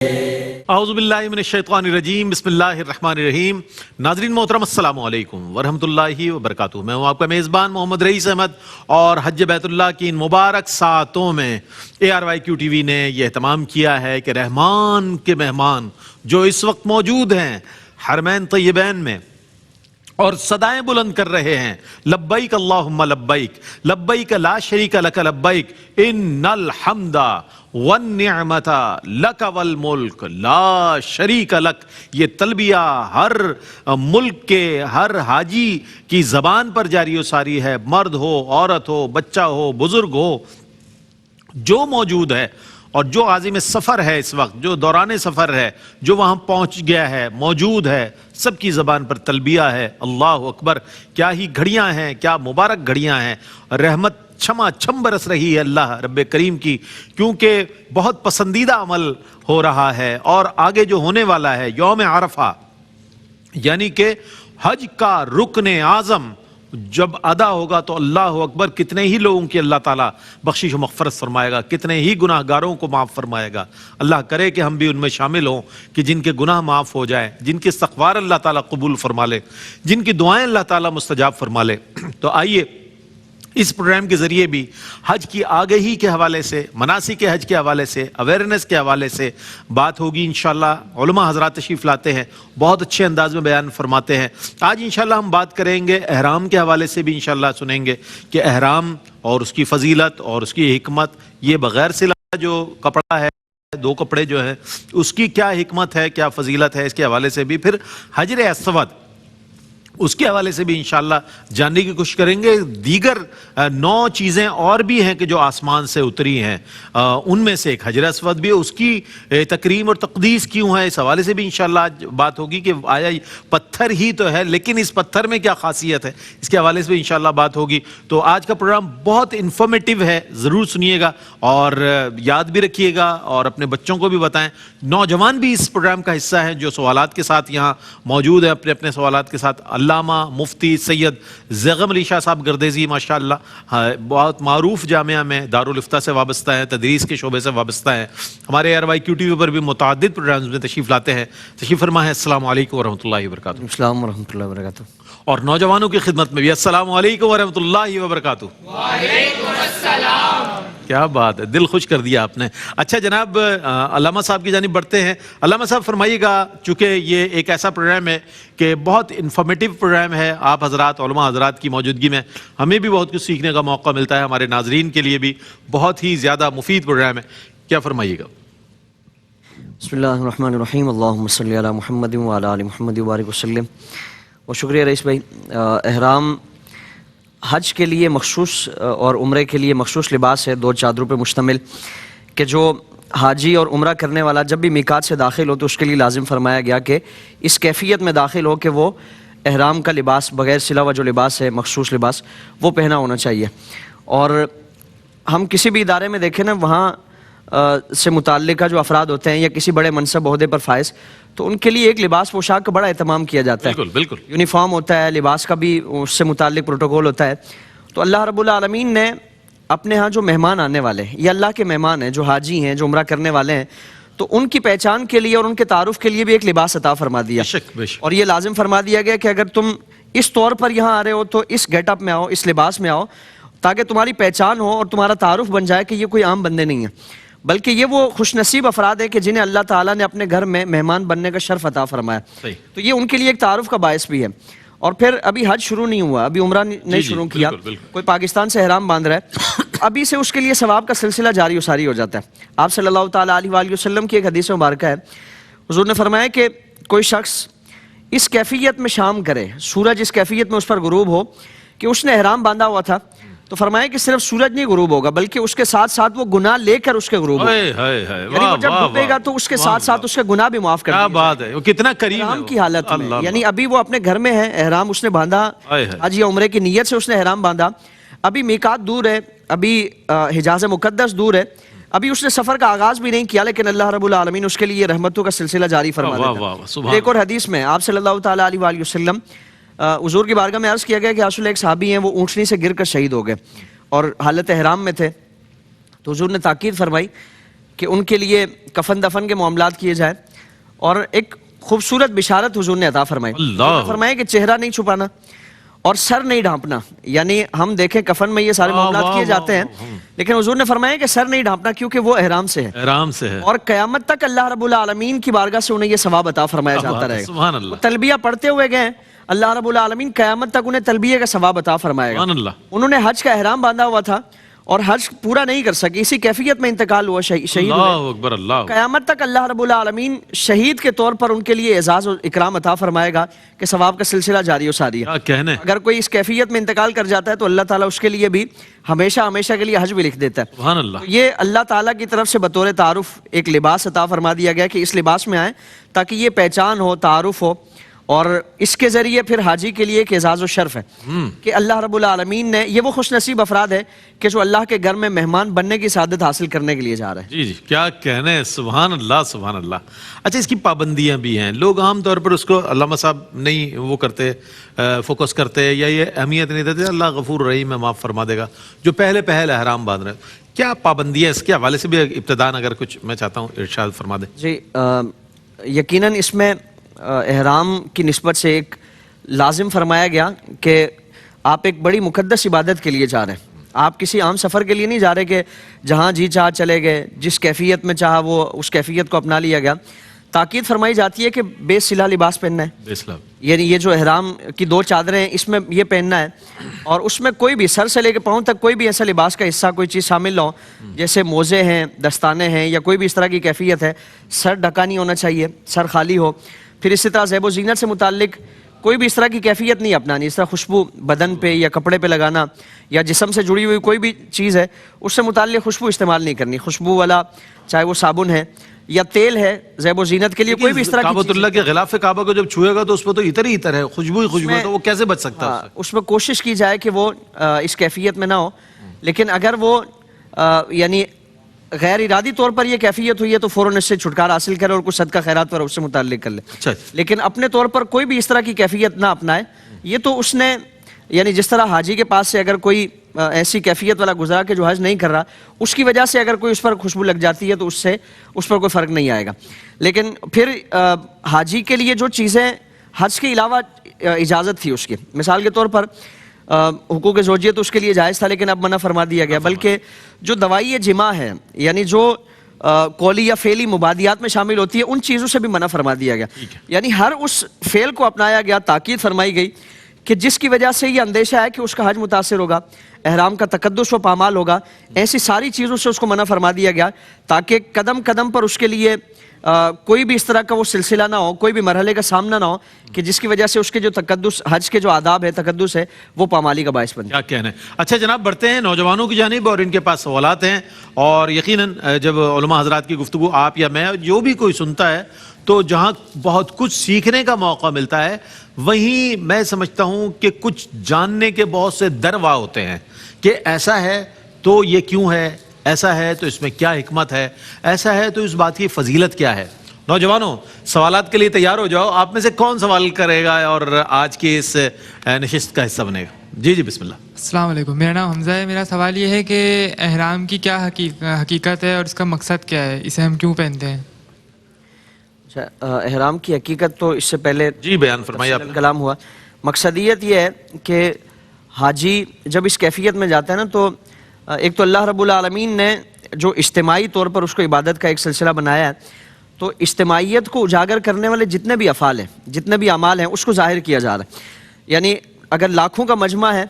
اعوذ باللہ من الشیطان الرجیم، بسم اللہ الرحمن الرحیم۔ ناظرین محترم، السلام علیکم ورحمۃ اللہ وبرکاتہ۔ میں ہوں آپ کا میزبان محمد رئیس احمد، اور حج بیت اللہ کی ان مبارک ساعتوں میں ARYQ ٹی وی نے یہ اہتمام کیا ہے کہ رحمان کے مہمان جو اس وقت موجود ہیں حرمین طیبین میں اور صدائیں بلند کر رہے ہیں، لبیک اللہم لبیک، لبیک لا شریک لک لبیک، ان الحمد والنعمت لک والملک لا شریک لک۔ یہ تلبیہ ہر ملک کے ہر حاجی کی زبان پر جاری و ساری ہے، مرد ہو، عورت ہو، بچہ ہو، بزرگ ہو، جو موجود ہے اور جو عازم سفر ہے، اس وقت جو دوران سفر ہے، جو وہاں پہنچ گیا ہے، موجود ہے، سب کی زبان پر تلبیہ ہے، اللہ اکبر۔ کیا ہی گھڑیاں ہیں، کیا مبارک گھڑیاں ہیں، رحمت چھما چھم برس رہی ہے اللہ رب کریم کی، کیونکہ بہت پسندیدہ عمل ہو رہا ہے اور آگے جو ہونے والا ہے یوم عرفہ، یعنی کہ حج کا رکن اعظم جب ادا ہوگا تو اللہ اکبر، کتنے ہی لوگوں کی اللہ تعالیٰ بخشش و مغفرت فرمائے گا، کتنے ہی گناہ گاروں کو معاف فرمائے گا۔ اللہ کرے کہ ہم بھی ان میں شامل ہوں کہ جن کے گناہ معاف ہو جائیں، جن کے استغفار اللہ تعالیٰ قبول فرما لے، جن کی دعائیں اللہ تعالیٰ مستجاب فرما لے۔ تو آئیے اس پروگرام کے ذریعے بھی حج کی آگہی کے حوالے سے، مناسک حج کے حوالے سے، اویئرنیس کے حوالے سے بات ہوگی انشاءاللہ۔ علماء حضرات تشریف لاتے ہیں، بہت اچھے انداز میں بیان فرماتے ہیں۔ آج انشاءاللہ ہم بات کریں گے احرام کے حوالے سے بھی، انشاءاللہ سنیں گے کہ احرام اور اس کی فضیلت اور اس کی حکمت، یہ بغیر سلا جو کپڑا ہے، دو کپڑے جو ہیں، اس کی کیا حکمت ہے، کیا فضیلت ہے، اس کے حوالے سے بھی، پھر حجر اسود اس کے حوالے سے بھی انشاءاللہ جاننے کی کوشش کریں گے۔ دیگر 9 چیزیں اور بھی ہیں کہ جو آسمان سے اتری ہیں، ان میں سے ایک حجر اسود بھی ہے، اس کی تکریم اور تقدیس کیوں ہے، اس حوالے سے بھی انشاءاللہ آج بات ہوگی کہ آیا پتھر ہی تو ہے لیکن اس پتھر میں کیا خاصیت ہے، اس کے حوالے سے بھی انشاءاللہ بات ہوگی۔ تو آج کا پروگرام بہت انفارمیٹیو ہے، ضرور سنیے گا اور یاد بھی رکھیے گا اور اپنے بچوں کو بھی بتائیں۔ نوجوان بھی اس پروگرام کا حصہ ہیں جو سوالات کے ساتھ یہاں موجود ہیں، اپنے اپنے سوالات کے ساتھ۔ علامہ مفتی سید زیغم علی شاہ صاحب گردیزی ماشاءاللہ بہت معروف جامعہ میں دارالفتہ سے وابستہ ہیں، تدریس کے شعبے سے وابستہ ہیں، ہمارے ARYQ ٹی وی پر بھی متعدد پروگرامز میں تشریف لاتے ہیں۔ تشریف فرما ہے، السلام علیکم ورحمۃ اللہ وبرکاتہ۔ السلام ورحمۃ اللہ وبرکاتہ۔ اور نوجوانوں کی خدمت میں بھی السلام علیکم ورحمۃ اللہ وبرکاتہ۔ وعلیکم السلام۔ کیا بات ہے، دل خوش کر دیا آپ نے۔ اچھا جناب، علامہ صاحب کی جانب بڑھتے ہیں۔ علامہ صاحب فرمائیے گا، چونکہ یہ ایک ایسا پروگرام ہے کہ بہت انفارمیٹیو پروگرام ہے، آپ حضرات علماء حضرات کی موجودگی میں ہمیں بھی بہت کچھ سیکھنے کا موقع ملتا ہے، ہمارے ناظرین کے لیے بھی بہت ہی زیادہ مفید پروگرام ہے، کیا فرمائیے گا؟ بسم اللہ الرحمن الرحیم، اللہم صلی علی محمد وعلی آل محمد وبارک وسلم۔ اور شکریہ رئیس بھائی۔ احرام حج کے لیے مخصوص اور عمرے کے لیے مخصوص لباس ہے، 2 چادروں پہ مشتمل، کہ جو حاجی اور عمرہ کرنے والا جب بھی میقات سے داخل ہو تو اس کے لیے لازم فرمایا گیا کہ اس کیفیت میں داخل ہو کہ وہ احرام کا لباس، بغیر سلا ہوا جو لباس ہے، مخصوص لباس، وہ پہنا ہونا چاہیے۔ اور ہم کسی بھی ادارے میں دیکھیں نا، وہاں سے متعلقہ جو افراد ہوتے ہیں یا کسی بڑے منصب عہدے پر فائز، تو ان کے لیے ایک لباس پوشاک کا بڑا اہتمام کیا جاتا ہے۔ بالکل بالکل، یونیفارم ہوتا ہے، لباس کا بھی اس سے متعلق پروٹوکول ہوتا ہے۔ تو اللہ رب العالمین نے اپنے ہاں جو مہمان آنے والے ہیں، یہ اللہ کے مہمان ہیں، جو حاجی ہیں، جو عمرہ کرنے والے ہیں، تو ان کی پہچان کے لیے اور ان کے تعارف کے لیے بھی ایک لباس عطا فرما دیا، اور یہ لازم فرما دیا گیا کہ اگر تم اس طور پر یہاں آ رہے ہو تو اس گیٹ اپ میں آؤ، اس لباس میں آؤ، تاکہ تمہاری پہچان ہو اور تمہارا تعارف بن جائے کہ یہ کوئی عام بندے نہیں ہیں، بلکہ یہ وہ خوش نصیب افراد ہیں کہ جنہیں اللہ تعالیٰ نے اپنے گھر میں مہمان بننے کا شرف عطا فرمایا۔ تو یہ ان کے لیے ایک تعارف کا باعث بھی ہے۔ اور پھر ابھی حج شروع نہیں ہوا، ابھی عمرہ نہیں شروع کیا، کوئی پاکستان سے احرام باندھ رہا ہے، ابھی سے اس کے لیے ثواب کا سلسلہ جاری و ساری ہو جاتا ہے۔ آپ صلی اللہ تعالیٰ علیہ وآلہ وسلم کی ایک حدیث مبارکہ ہے، حضور نے فرمایا کہ کوئی شخص اس کیفیت میں شام کرے، سورج اس کیفیت میں اس پر غروب ہو کہ اس نے احرام باندھا ہوا تھا، تو فرمایا کہ صرف سورج نہیں غروب ہوگا بلکہ اس کے ساتھ ساتھ وہ گناہ لے کر اس کے غروب ہوگا، یعنی وہ جب ڈوبے گا تو اس کے ساتھ ساتھ اس کے گناہ بھی معاف کر دیے۔ کیا بات ہے، وہ کتنا کریم ہے احرام کی حالت میں، یعنی ابھی وہ اپنے گھر میں ہے، احرام اس نے باندھا، حج یا عمرے کی نیت سے اس نے احرام باندھا، ابھی میقات دور ہے، ابھی حجاز مقدس دور ہے، ابھی اس نے سفر کا آغاز بھی نہیں کیا، لیکن اللہ رب العالمین اس کے لیے رحمتوں کا سلسلہ جاری فرما دیتا ہے۔ ایک اور حدیث میں آپ صلی اللہ تعالیٰ علیہ وآلہ وسلم، حضور کی بارگاہ میں عرض کیا گیا کہ رسول ایک صحابی ہیں، وہ اونٹنی سے گر کر شہید ہو گئے اور حالت احرام میں تھے، تو حضور نے تاکید فرمائی کہ ان کے لیے کفن دفن کے معاملات کیے جائیں اور ایک خوبصورت بشارت حضور نے عطا فرمائی. اللہ فرمایا کہ چہرہ نہیں چھپانا اور سر نہیں ڈھانپنا. یعنی ہم دیکھیں کفن میں یہ سارے معاملات کیے جاتے ہیں لیکن حضور نے فرمایا کہ سر نہیں ڈھانپنا کیونکہ وہ احرام سے ہے, احرام سے ہے, اور قیامت تک اللہ رب العالمین کی بارگاہ سے انہیں یہ ثواب عطا فرمایا جاتا رہے گا. سبحان اللہ, وہ تلبیہ پڑھتے ہوئے گئے, اللہ رب العالمین قیامت تک انہیں تلبیہ کا ثواب عطا فرمائے گا. سبحان اللہ. انہوں نے حج کا احرام باندھا ہوا تھا اور حج پورا نہیں کر سکے, اسی کیفیت میں انتقال ہوا, شہید ہوئے. اللہ اکبر, اللہ قیامت تک اللہ رب العالمین شہید کے طور پر ان کے لیے اعزاز و اکرام عطا فرمائے گا کہ ثواب کا سلسلہ جاری و ساری ہے. کیا کہنے. اگر کوئی اس کیفیت میں انتقال کر جاتا ہے تو اللہ تعالیٰ اس کے لیے بھی ہمیشہ ہمیشہ کے لیے حج بھی لکھ دیتا ہے. سبحان اللہ. تو یہ اللہ تعالیٰ کی طرف سے بطور تعارف ایک لباس عطا فرما دیا گیا کہ اس لباس میں آئیں تاکہ یہ پہچان ہو, تعارف ہو, اور اس کے ذریعے پھر حاجی کے لیے ایک اعزاز و شرف ہے کہ اللہ رب العالمین نے, یہ وہ خوش نصیب افراد ہے کہ جو اللہ کے گھر میں مہمان بننے کی سعادت حاصل کرنے کے لیے جا رہے ہیں. جی جی, کیا کہنے. سبحان اللہ, سبحان اللہ. اچھا, اس کی پابندیاں بھی ہیں, لوگ عام طور پر اس کو علامہ صاحب نہیں وہ کرتے, فوکس کرتے یا یہ اہمیت نہیں دیتے, اللہ غفور رحیم ہے, معاف فرما دے گا. جو پہلے احرام باندھ رہے ہیں, کیا پابندیاں اس کے حوالے سے بھی ابتداءً اگر کچھ میں چاہتا ہوں ارشاد فرما دیں. جی, یقیناً اس میں احرام کی نسبت سے ایک لازم فرمایا گیا کہ آپ ایک بڑی مقدس عبادت کے لیے جا رہے ہیں. آپ کسی عام سفر کے لیے نہیں جا رہے کہ جہاں جی چاہ چلے گئے, جس کیفیت میں چاہا وہ اس کیفیت کو اپنا لیا گیا. تاکید فرمائی جاتی ہے کہ بے صلہ لباس پہننا ہے, بے صلہ, یعنی یہ جو احرام کی 2 چادریں ہیں اس میں یہ پہننا ہے, اور اس میں کوئی بھی سر سے لے کے پاؤں تک کوئی بھی ایسا لباس کا حصہ کوئی چیز شامل نہ ہو, جیسے موزے ہیں, دستانے ہیں, یا کوئی بھی اس طرح کی کیفیت ہے. سر ڈھکا نہیں ہونا چاہیے, سر خالی ہو. پھر اسی طرح زیب و زینت سے متعلق کوئی بھی اس طرح کی کیفیت نہیں اپنانی. اس طرح خوشبو بدن پہ یا کپڑے پہ لگانا یا جسم سے جڑی ہوئی کوئی بھی چیز ہے اس سے متعلق خوشبو استعمال نہیں کرنی. خوشبو والا چاہے وہ صابن ہے یا تیل ہے, زیب و زینت کے لیے کوئی بھی اس طرح کی کعبۃ اللہ کے غلاف کعبہ کو جب چھوئے گا تو اس پہ تو عطر ہی عطر ہے, خوشبو ہی خوشبو ہے, تو وہ کیسے بچ سکتا ہے؟ اس میں کوشش کی جائے کہ وہ اس کیفیت میں نہ ہو. لیکن اگر وہ یعنی غیر ارادی طور پر یہ کیفیت ہوئی ہے تو فوراً اس سے چھٹکارا حاصل کرے اور کچھ صدقہ خیرات پر اس سے متعلق کر لے. لیکن اپنے طور پر کوئی بھی اس طرح کی کیفیت نہ اپنائے. یہ تو اس نے, یعنی جس طرح حاجی کے پاس سے اگر کوئی ایسی کیفیت والا گزرا کہ جو حج نہیں کر رہا, اس کی وجہ سے اگر کوئی اس پر خوشبو لگ جاتی ہے تو اس پر کوئی فرق نہیں آئے گا. لیکن پھر حاجی کے لیے جو چیزیں حج کے علاوہ اجازت تھی اس کی, مثال کے طور پر حقوق زوجیت اس کے لیے جائز تھا لیکن اب منع فرما دیا گیا. بلکہ جو دوائی جماع ہے, یعنی جو قولی یا فعلی مبادیات میں شامل ہوتی ہے, ان چیزوں سے بھی منع فرما دیا گیا. یعنی ہر اس فعل کو اپنایا گیا, تاکید فرمائی گئی کہ جس کی وجہ سے یہ اندیشہ ہے کہ اس کا حج متاثر ہوگا, احرام کا تقدس و پامال ہوگا, ایسی ساری چیزوں سے اس کو منع فرما دیا گیا تاکہ قدم قدم پر اس کے لیے کوئی بھی اس طرح کا وہ سلسلہ نہ ہو, کوئی بھی مرحلے کا سامنا نہ ہو کہ جس کی وجہ سے اس کے جو تقدس, حج کے جو آداب ہے, تقدس ہے, وہ پامالی کا باعث بنے. کیا کہنا ہے. اچھا جناب, بڑھتے ہیں نوجوانوں کی جانب اور ان کے پاس سوالات ہیں, اور یقیناً جب علماء حضرات کی گفتگو آپ یا میں جو بھی کوئی سنتا ہے تو جہاں بہت کچھ سیکھنے کا موقع ملتا ہے, وہیں میں سمجھتا ہوں کہ کچھ جاننے کے بہت سے دروا ہوتے ہیں کہ ایسا ہے تو یہ کیوں ہے, ایسا ہے تو اس میں کیا حکمت ہے, ایسا ہے تو اس بات کی فضیلت کیا ہے. نوجوانوں, سوالات کے لیے تیار ہو جاؤ. آپ میں سے کون سوال کرے گا اور آج کی اس نشست کا حصہ بنے گا؟ جی جی, بسم اللہ. السلام علیکم, میرا نام حمزہ ہے. میرا سوال یہ ہے کہ احرام کی کیا حقیقت ہے اور اس کا مقصد کیا ہے, اسے ہم کیوں پہنتے ہیں؟ اچھا, احرام کی حقیقت تو اس سے پہلے جی بیان فرمائیے آپ. کلام ہوا. مقصدیت یہ ہے کہ حاجی جب اس کیفیت میں جاتا ہے نا, تو ایک تو اللہ رب العالمین نے جو اجتماعی طور پر اس کو عبادت کا ایک سلسلہ بنایا ہے, تو اجتماعیت کو اجاگر کرنے والے جتنے بھی افعال ہیں, جتنے بھی اعمال ہیں, اس کو ظاہر کیا جا رہا ہے. یعنی اگر لاکھوں کا مجمع ہے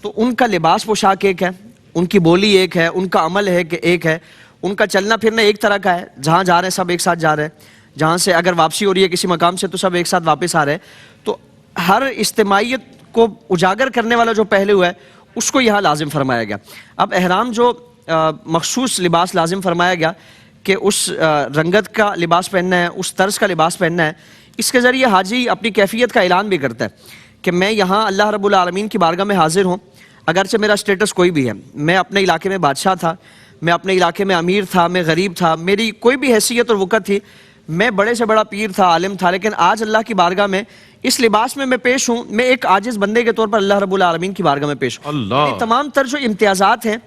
تو ان کا لباس پوشاک ایک ہے, ان کی بولی ایک ہے, ان کا عمل ہے کہ ایک ہے, ان کا چلنا پھرنا ایک طرح کا ہے, جہاں جا رہے ہیں سب ایک ساتھ جا رہے ہیں, جہاں سے اگر واپسی ہو رہی ہے کسی مقام سے تو سب ایک ساتھ واپس آ رہے ہیں. تو ہر اجتماعیت کو اجاگر کرنے والا جو پہلو ہے اس کو یہاں لازم فرمایا گیا. اب احرام جو مخصوص لباس لازم فرمایا گیا کہ اس رنگت کا لباس پہننا ہے, اس طرز کا لباس پہننا ہے, اس کے ذریعے حاجی اپنی کیفیت کا اعلان بھی کرتا ہے کہ میں یہاں اللہ رب العالمین کی بارگاہ میں حاضر ہوں, اگرچہ میرا سٹیٹس کوئی بھی ہے, میں اپنے علاقے میں بادشاہ تھا, میں اپنے علاقے میں امیر تھا, میں غریب تھا, میری کوئی بھی حیثیت اور وقت تھی, میں بڑے سے بڑا پیر تھا, عالم تھا, لیکن آج اللہ کی بارگاہ میں اس لباس میں پیش ہوں, میں ایک عاجز بندے کے طور پر اللہ رب العالمین کی بارگاہ میں پیش ہوں. اللہ, تمام تر جو امتیازات ہیں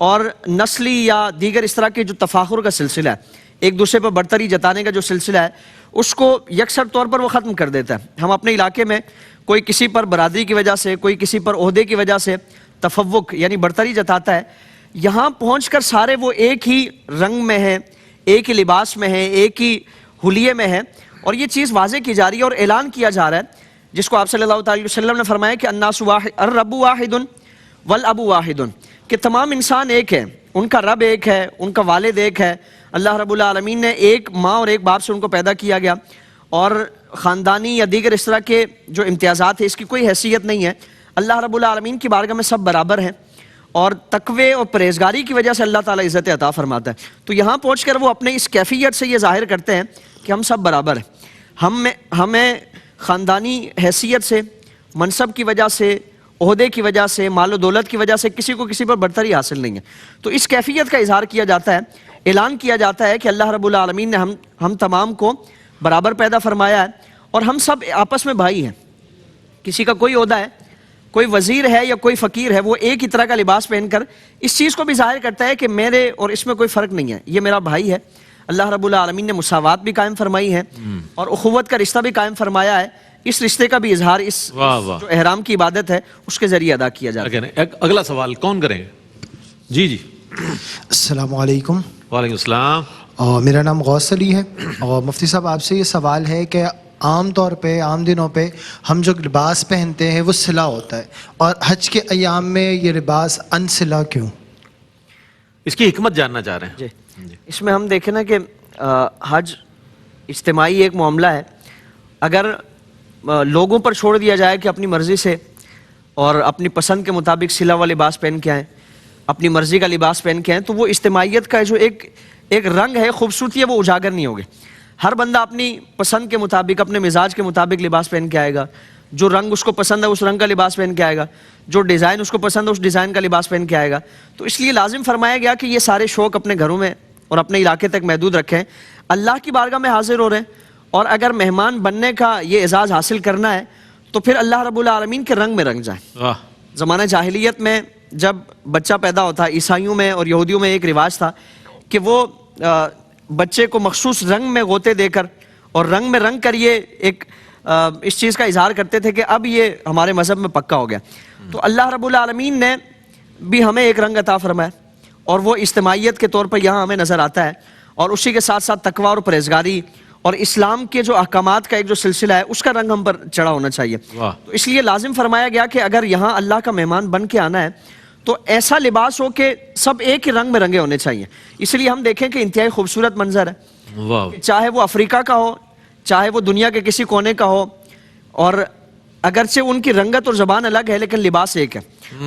اور نسلی یا دیگر اس طرح کے جو تفاخر کا سلسلہ ہے، ایک دوسرے پر برتری جتانے کا جو سلسلہ ہے، اس کو یکسر طور پر وہ ختم کر دیتا ہے۔ ہم اپنے علاقے میں کوئی کسی پر برادری کی وجہ سے، کوئی کسی پر عہدے کی وجہ سے تفوق یعنی برتری جتاتا ہے، یہاں پہنچ کر سارے وہ ایک ہی رنگ میں ہیں، ایک ہی لباس میں ہیں، ایک ہی حلیے میں ہیں، اور یہ چیز واضح کی جا رہی ہے اور اعلان کیا جا رہا ہے، جس کو آپ صلی اللہ تعالی وسلم نے فرمایا کہ الناس واحد الرب واحد والاب واحد، کہ تمام انسان ایک ہیں، ان کا رب ایک ہے، ان کا والد ایک ہے۔ اللہ رب العالمین نے ایک ماں اور ایک باپ سے ان کو پیدا کیا گیا، اور خاندانی یا دیگر اس طرح کے جو امتیازات ہیں اس کی کوئی حیثیت نہیں ہے۔ اللہ رب العالمین کی بارگاہ میں سب برابر ہیں، اور تقوی اور پرہیزگاری کی وجہ سے اللہ تعالیٰ عزت عطا فرماتا ہے۔ تو یہاں پہنچ کر وہ اپنے اس کیفیت سے یہ ظاہر کرتے ہیں کہ ہم سب برابر ہیں، ہمیں خاندانی حیثیت سے، منصب کی وجہ سے، عہدے کی وجہ سے، مال و دولت کی وجہ سے کسی کو کسی پر برتری حاصل نہیں ہے۔ تو اس کیفیت کا اظہار کیا جاتا ہے، اعلان کیا جاتا ہے کہ اللہ رب العالمین نے ہم تمام کو برابر پیدا فرمایا ہے، اور ہم سب آپس میں بھائی ہیں۔ کسی کا کوئی عہدہ ہے، کوئی وزیر ہے یا کوئی فقیر ہے، وہ ایک ہی طرح کا لباس پہن کر اس چیز کو بھی ظاہر کرتا ہے کہ میرے اور اس میں کوئی فرق نہیں ہے، یہ میرا بھائی ہے۔ اللہ رب العالمین نے مساوات بھی قائم فرمائی ہے اور اخوت کا رشتہ بھی قائم فرمایا ہے۔ اس رشتے کا بھی اظہار اس جو احرام کی عبادت ہے اس کے ذریعے ادا کیا جاتا ہے۔ اگلا سوال کون کریں گے؟ جی جی السلام علیکم۔ وعلیکم السلام۔ میرا نام غوث علی ہے، اور مفتی صاحب آپ سے یہ سوال ہے کہ عام طور پہ عام دنوں پہ ہم جو لباس پہنتے ہیں وہ سلا ہوتا ہے، اور حج کے ایام میں یہ لباس ان سلا کیوں؟ اس کی حکمت جاننا چاہ رہے ہیں۔ جی، اس میں ہم دیکھیں نا کہ حج اجتماعی ایک معاملہ ہے، اگر لوگوں پر چھوڑ دیا جائے کہ اپنی مرضی سے اور اپنی پسند کے مطابق سلا ہوا لباس پہن کے آئیں، اپنی مرضی کا لباس پہن کے آئیں، تو وہ اجتماعیت کا جو ایک رنگ ہے، خوبصورتی ہے، وہ اجاگر نہیں ہوگی۔ ہر بندہ اپنی پسند کے مطابق، اپنے مزاج کے مطابق لباس پہن کے آئے گا، جو رنگ اس کو پسند ہے اس رنگ کا لباس پہن کے آئے گا، جو ڈیزائن اس کو پسند ہے اس ڈیزائن کا لباس پہن کے آئے گا۔ تو اس لیے لازم فرمایا گیا کہ یہ سارے شوق اپنے گھروں میں اور اپنے علاقے تک محدود رکھیں، اللہ کی بارگاہ میں حاضر ہو رہے ہیں، اور اگر مہمان بننے کا یہ اعزاز حاصل کرنا ہے تو پھر اللہ رب العالمین کے رنگ میں رنگ جائیں۔ زمانہ جاہلیت میں جب بچہ پیدا ہوتا ہے، عیسائیوں میں اور یہودیوں میں ایک رواج تھا کہ وہ بچے کو مخصوص رنگ میں غوطے دے کر اور رنگ میں رنگ کر یہ ایک اس چیز کا اظہار کرتے تھے کہ اب یہ ہمارے مذہب میں پکا ہو گیا۔ تو اللہ رب العالمین نے بھی ہمیں ایک رنگ عطا فرمایا، اور وہ اجتماعیت کے طور پر یہاں ہمیں نظر آتا ہے، اور اسی کے ساتھ ساتھ تقوی اور پرہیزگاری اور اسلام کے جو احکامات کا ایک جو سلسلہ ہے اس کا رنگ ہم پر چڑھا ہونا چاہیے۔ تو اس لیے لازم فرمایا گیا کہ اگر یہاں اللہ کا مہمان بن کے آنا ہے تو ایسا لباس ہو کہ سب ایک ہی رنگ میں رنگے ہونے چاہیے۔ اس لیے ہم دیکھیں کہ انتہائی خوبصورت منظر ہے، چاہے وہ افریقہ کا ہو، چاہے وہ دنیا کے کسی کونے کا ہو، اور اگرچہ ان کی رنگت اور زبان الگ ہے لیکن لباس ایک ہے،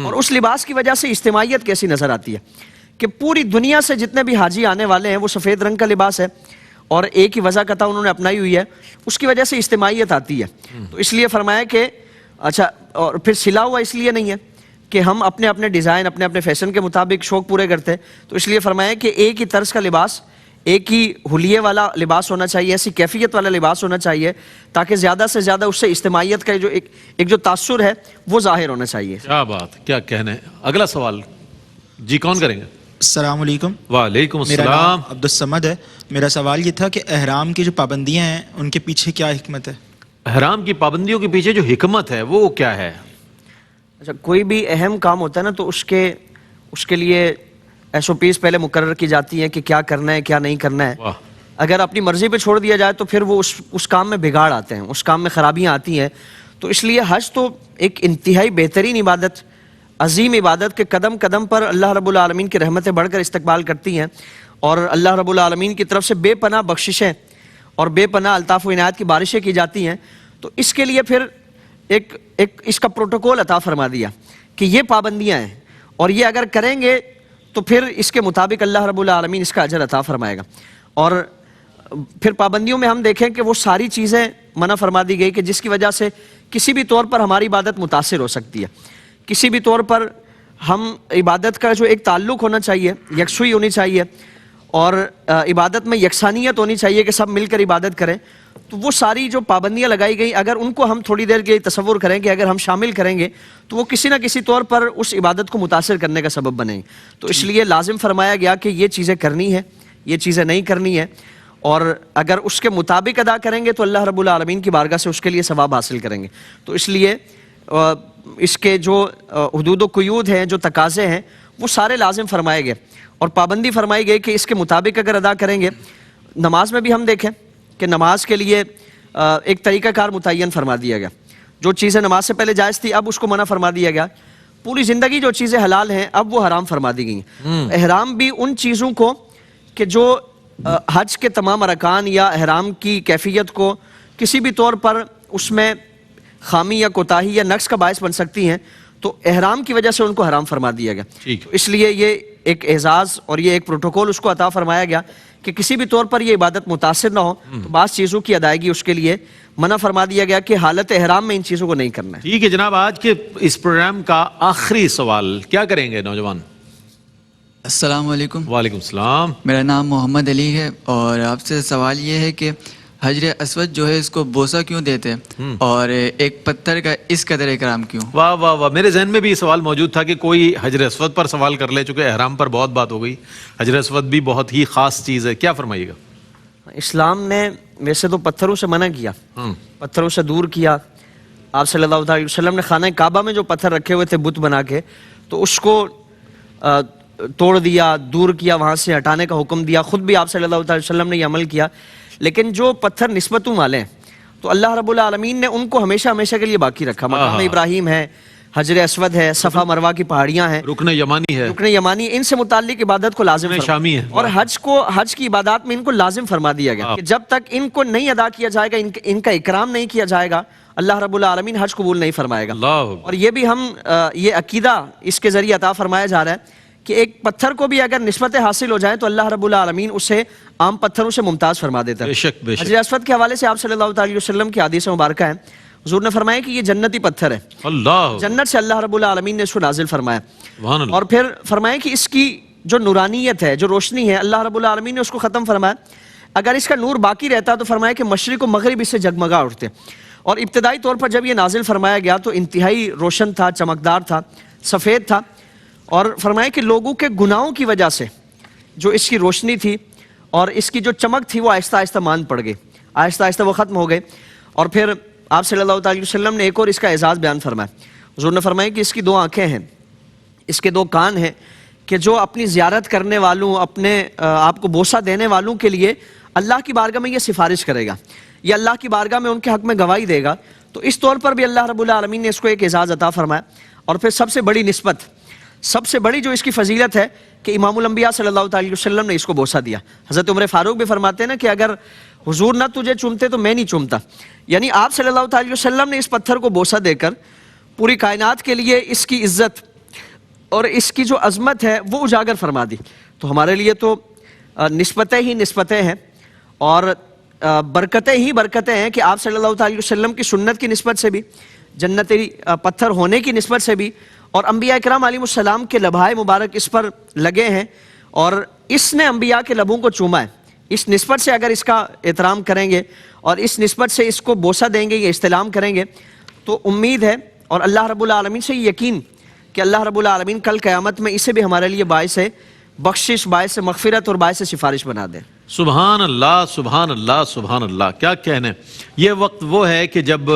اور اس لباس کی وجہ سے اجتماعیت کیسی نظر آتی ہے کہ پوری دنیا سے جتنے بھی حاجی آنے والے ہیں وہ سفید رنگ کا لباس ہے، اور ایک ہی وضاحت انہوں نے اپنائی ہوئی ہے، اس کی وجہ سے اجتماعیت آتی ہے۔ تو اس لیے فرمایا کہ اچھا، اور پھر سلا ہوا اس لیے نہیں ہے کہ ہم اپنے اپنے ڈیزائن، اپنے اپنے فیشن کے مطابق شوق پورے کرتے ہیں، تو اس لیے فرمایا کہ ایک ہی طرز کا لباس، ایک ہی حلیے والا لباس ہونا چاہیے، ایسی کیفیت والا لباس ہونا چاہیے تاکہ زیادہ سے زیادہ اس سے اجتماعیت کا جو ایک جو تاثر ہے وہ ظاہر ہونا چاہیے۔ کیا بات، کیا کہنے۔ اگلا سوال جی کون کریں گے؟ السلام علیکم۔ وعلیکم میرا السلام۔ نام عبدالصمد ہے۔ میرا سوال یہ تھا کہ احرام کی جو پابندیاں ہیں ان کے پیچھے کیا حکمت ہے؟ احرام کی پابندیوں کے پیچھے جو حکمت ہے وہ کیا ہے؟ اچھا، کوئی بھی اہم کام ہوتا ہے نا تو اس کے لیے ایس او پیز پہلے مقرر کی جاتی ہیں کہ کیا کرنا ہے کیا نہیں کرنا ہے۔ اگر اپنی مرضی پہ چھوڑ دیا جائے تو پھر وہ اس کام میں بگاڑ آتے ہیں، اس کام میں خرابیاں آتی ہیں۔ تو اس لیے حج تو ایک انتہائی بہترین عبادت، عظیم عبادت کے قدم قدم پر اللہ رب العالمین کی رحمتیں بڑھ کر استقبال کرتی ہیں، اور اللہ رب العالمین کی طرف سے بے پناہ بخششیں اور بے پناہ الطاف و عنایت کی بارشیں کی جاتی ہیں۔ تو اس کے لیے پھر ایک اس کا پروٹوکول عطا فرما دیا کہ یہ پابندیاں ہیں، اور یہ اگر کریں گے تو پھر اس کے مطابق اللہ رب العالمین اس کا اجر عطا فرمائے گا۔ اور پھر پابندیوں میں ہم دیکھیں کہ وہ ساری چیزیں منع فرما دی گئی کہ جس کی وجہ سے کسی بھی طور پر ہماری عبادت متاثر ہو سکتی ہے، کسی بھی طور پر ہم عبادت کا جو ایک تعلق ہونا چاہیے، یکسوئی ہونی چاہیے، اور عبادت میں یکسانیت ہونی چاہیے کہ سب مل کر عبادت کریں. تو وہ ساری جو پابندیاں لگائی گئی اگر ان کو ہم تھوڑی دیر کے لیے تصور کریں کہ اگر ہم شامل کریں گے تو وہ کسی نہ کسی طور پر اس عبادت کو متاثر کرنے کا سبب بنیں گے. تو اس لیے لازم فرمایا گیا کہ یہ چیزیں کرنی ہے, یہ چیزیں نہیں کرنی ہے, اور اگر اس کے مطابق ادا کریں گے تو اللہ رب العالمین کی بارگاہ سے اس کے لیے ثواب حاصل کریں گے. تو اس لیے اس کے جو حدود و قیود ہیں, جو تقاضے ہیں, وہ سارے لازم فرمائے گئے اور پابندی فرمائی گئی کہ اس کے مطابق اگر ادا کریں گے. نماز میں بھی ہم دیکھیں کہ نماز کے لیے ایک طریقہ کار متعین فرما دیا گیا. جو چیزیں نماز سے پہلے جائز تھی اب اس کو منع فرما دیا گیا. پوری زندگی جو چیزیں حلال ہیں اب وہ حرام فرما دی گئی ہیں. احرام بھی ان چیزوں کو کہ جو حج کے تمام ارکان یا احرام کی کیفیت کو کسی بھی طور پر اس میں خامی یا کوتاہی یا نقص کا باعث بن سکتی ہیں, تو احرام کی وجہ سے ان کو حرام فرما دیا گیا. ٹھیک. اس لیے یہ ایک اعزاز اور یہ ایک پروٹوکول اس کو عطا فرمایا گیا کہ کسی بھی طور پر یہ عبادت متاثر نہ ہو. تو بعض چیزوں کی ادائیگی اس کے لیے منع فرما دیا گیا کہ حالت احرام میں ان چیزوں کو نہیں کرنا ہے. ٹھیک ہے جناب, آج کے اس پروگرام کا آخری سوال کیا کریں گے نوجوان؟ السلام علیکم. وعلیکم السلام. میرا نام محمد علی ہے اور آپ سے سوال یہ ہے کہ حجر اسود جو ہے اس کو بوسہ کیوں دیتے ہیں اور ایک پتھر کا اس قدر اکرام کیوں؟ واہ واہ واہ, میرے ذہن میں بھی یہ سوال موجود تھا کہ کوئی حجر اسود پر سوال کر لے, چونکہ احرام پر بہت بات ہو گئی. حجر اسود بھی بہت ہی خاص چیز ہے, کیا فرمائیے گا؟ اسلام نے ویسے تو پتھروں سے منع کیا, پتھروں سے دور کیا. آپ صلی اللہ علیہ وسلم نے خانہ کعبہ میں جو پتھر رکھے ہوئے تھے بت بنا کے, تو اس کو توڑ دیا, دور کیا, وہاں سے ہٹانے کا حکم دیا. خود بھی آپ صلی اللہ علیہ وسلم نے یہ عمل کیا. لیکن جو پتھر نسبتوں والے ہیں تو اللہ رب العالمین نے ان کو ہمیشہ ہمیشہ کے لیے باقی رکھا. مقام ابراہیم ہے, حجر اسود ہے, صفا مروہ کی پہاڑیاں ہیں, رکن یمانی ہے, رکن یمانی, ان سے متعلق عبادت کو لازم شامی ہے, اور حج کی عبادات میں ان کو لازم فرما دیا گیا کہ جب تک ان کو نہیں ادا کیا جائے گا, ان کا اکرام نہیں کیا جائے گا, اللہ رب العالمین حج قبول نہیں فرمائے گا. اور یہ بھی ہم یہ عقیدہ اس کے ذریعے عطا فرمایا جا رہا ہے کہ ایک پتھر کو بھی اگر نسبتیں حاصل ہو جائیں تو اللہ رب العالمین اسے عام پتھروں سے ممتاز فرما دیتا ہے. بے شک بے شک. حجر اسود کے حوالے سے آپ صلی اللہ علیہ وسلم کی حدیث مبارکہ ہے, حضور نے فرمایا کہ یہ جنتی پتھر ہے, اللہ, جنت سے اللہ رب العالمین نے اس کو نازل فرمایا. سبحان اللہ. اور پھر فرمایا کہ اس کی جو نورانیت ہے, جو روشنی ہے, اللہ رب العالمین نے اس کو ختم فرمایا. اگر اس کا نور باقی رہتا تو فرمایا کہ مشرق و مغرب اس سے جگمگا اٹھتے. اور ابتدائی طور پر جب یہ نازل فرمایا گیا تو انتہائی روشن تھا, چمکدار تھا, سفید تھا. اور فرمایا کہ لوگوں کے گناہوں کی وجہ سے جو اس کی روشنی تھی اور اس کی جو چمک تھی وہ آہستہ آہستہ مان پڑ گئی, آہستہ آہستہ وہ ختم ہو گئے. اور پھر آپ صلی اللہ علیہ وسلم نے ایک اور اس کا اعزاز بیان فرمایا. حضور نے فرمایا کہ اس کی 2 آنکھیں ہیں, اس کے 2 کان ہیں, کہ جو اپنی زیارت کرنے والوں, اپنے آپ کو بوسہ دینے والوں کے لیے اللہ کی بارگاہ میں یہ سفارش کرے گا, یہ اللہ کی بارگاہ میں ان کے حق میں گواہی دے گا. تو اس طور پر بھی اللہ رب العالمین نے اس کو ایک اعزاز عطا فرمایا. اور پھر سب سے بڑی نسبت, سب سے بڑی جو اس کی فضیلت ہے کہ امام الانبیاء صلی اللہ علیہ وسلم نے اس کو بوسہ دیا. حضرت عمر فاروق بھی فرماتے ہیں نا کہ اگر حضور نہ تجھے چومتے تو میں نہیں چومتا. یعنی آپ صلی اللہ علیہ وسلم نے اس پتھر کو بوسہ دے کر پوری کائنات کے لیے اس کی عزت اور اس کی جو عظمت ہے وہ اجاگر فرما دی. تو ہمارے لیے تو نسبتیں ہی نسبتیں ہیں اور برکتیں ہی برکتیں ہیں کہ آپ صلی اللہ علیہ وسلم کی سنت کی نسبت سے بھی, جنتی پتھر ہونے کی نسبت سے بھی, اور انبیاء اکرام علیہ السلام کے لبھائے مبارک اس پر لگے ہیں اور اس نے انبیاء کے لبوں کو چوما ہے. اس نسبت سے اگر اس کا احترام کریں گے اور اس نسبت سے اس کو بوسہ دیں گے یا استلام کریں گے تو امید ہے اور اللہ رب العالمین سے یقین کہ اللہ رب العالمین کل قیامت میں اسے بھی ہمارے لیے باعث بخشش, باعث مغفرت اور باعث سفارش بنا دیں. سبحان اللہ سبحان اللہ سبحان اللہ, کیا کہنے. یہ وقت وہ ہے کہ جب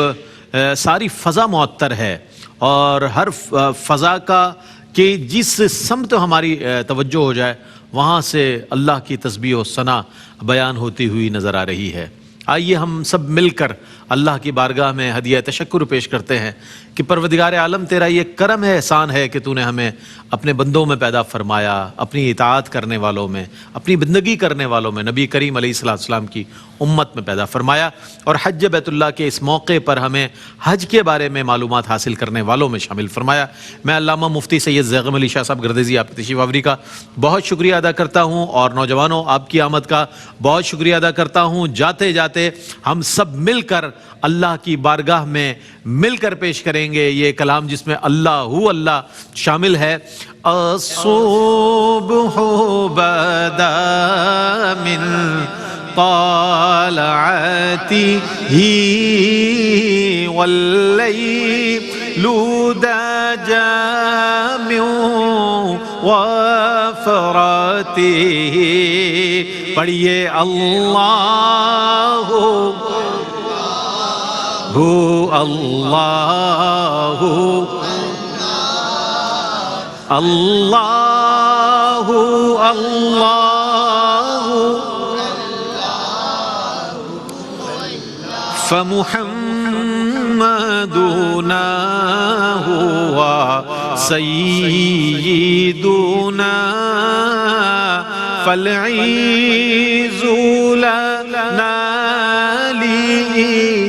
ساری فضا معطر ہے اور ہر فضا کا کہ جس سمت ہماری توجہ ہو جائے وہاں سے اللہ کی تسبیح و ثنا بیان ہوتی ہوئی نظر آ رہی ہے. آئیے ہم سب مل کر اللہ کی بارگاہ میں ہدیہ تشکر پیش کرتے ہیں کہ پروردگار عالم تیرا یہ کرم ہے, احسان ہے کہ تو نے ہمیں اپنے بندوں میں پیدا فرمایا, اپنی اطاعت کرنے والوں میں, اپنی بندگی کرنے والوں میں, نبی کریم علیہ السلام کی امت میں پیدا فرمایا اور حج بیت اللہ کے اس موقع پر ہمیں حج کے بارے میں معلومات حاصل کرنے والوں میں شامل فرمایا. میں علامہ مفتی سید زیغم علی شاہ صاحب گردیزی آپ کی تشریف آوری کا بہت شکریہ ادا کرتا ہوں اور نوجوانوں آپ کی آمد کا بہت شکریہ ادا کرتا ہوں. جاتے جاتے چاہتے ہم سب مل کر اللہ کی بارگاہ میں مل کر پیش کریں گے یہ کلام جس میں اللہ شامل ہے. الصبح بدا من طالعته والليل دجى من وفراته. پڑھیے اللہ اللہ اللہ اللہ فمحمدنا هو سيدنا فالعز لنا لإجابته.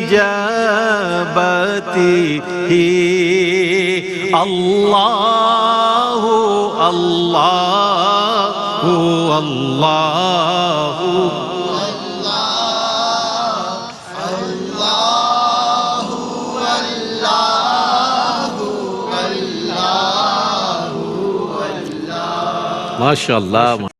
اللہ اللہ اللہ ماشاء اللہ.